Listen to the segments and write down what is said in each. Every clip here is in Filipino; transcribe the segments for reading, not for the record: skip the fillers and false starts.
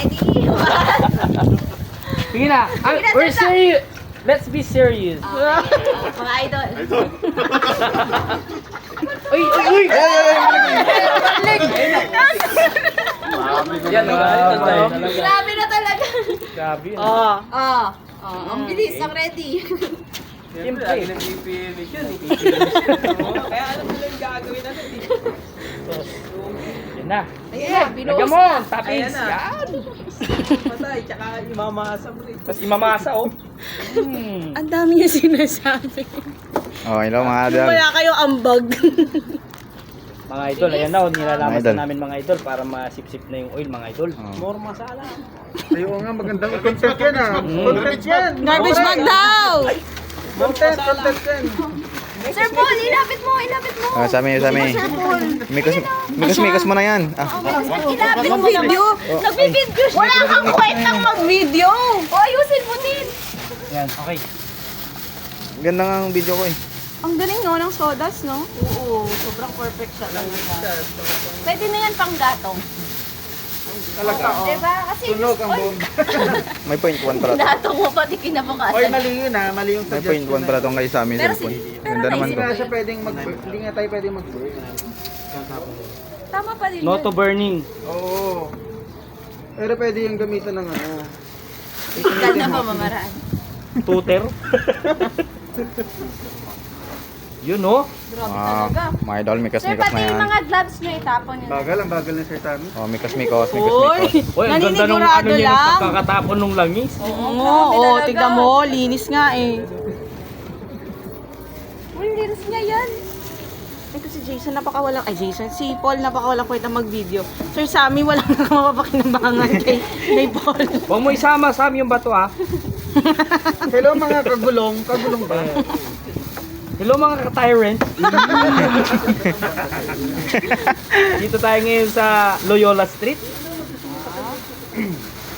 Ready? One. Sige na. We're serious. Let's be serious. Mga idol. Uy! Uy! Yan, Grabe na talaga. Grabe. Ang bilis. Ang ready. Siyempre. Kaya alam nila yung gagawin natin. Yan na. Ayan na, binuhos Lagyan mo. na. Toppings. Ayan na. Yan. Patay, tsaka imamasa mo rin. Tapos imamasa, oh. Ang dami niya sinasabi. Oh, hello mga idol. Wala kayo ambag. Mga idol, ayan na. Nilalamas Mga idol. na namin mga idol para masip-sip na yung oil, mga idol. Oh. More masala. Ayaw nga, magandang content yan ah. Content yan. Garbage bag daw! Content yan. Sir Paul, ilapit mo. Ah, sami. Mikos mo na yan. Ah, Ilapit mo video. Nagbibideo siya. Wala kang kwentang mag-video. O, ayusin mo din. Yan, okay. ganda nga ang video ko eh. Ang galing no, ng sodas, no? Oo, sobrang perfect siya talaga. Pwede na yan pang gatong. Talaga. Diba? Kasi, Tunog ang buong. May point 1 pala to. gatong mo pati kinabukasan. Oy, mali yun ah. Mali yung May point 1 pala tong kay Sammy Pero cellphone. pero Ganda naman Hindi to. nga siya pwedeng hindi nga tayo pwedeng mag-burn. Tama pa din. No to burning. Oo. Pero pwede yung gamitan ng ano. Ikaw na pamamaraan. Tutor. Yun, oh. Grabe Ah, talaga. mga idol, Sir, mikas-mikas pati na yung yan. mga gloves nyo itapon nyo. Ang bagal ni Sir Tammy. Oh, mikas-mikos. Uy! Uy, ang ganda nung ano Naninigurado niya nung lang. pagkakatapon nung langis. Oo, tignan mo, linis nga eh. Uy, linis niya yan. Ito si Jason, si Paul, napakawalang kwenta mag-video. Sir Sammy, walang mapapakinabangan kay Paul. Huwag mo isama, Sam, yung bato, ah. Hello mga kagulong. Kagulong ba? Hello mga ka-tyrant. Dito tayo ngayon sa Loyola Street.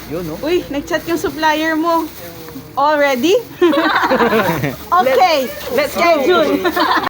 Yun, no? Uy, nag-chat yung supplier mo. Already? Okay, Let's go! schedule.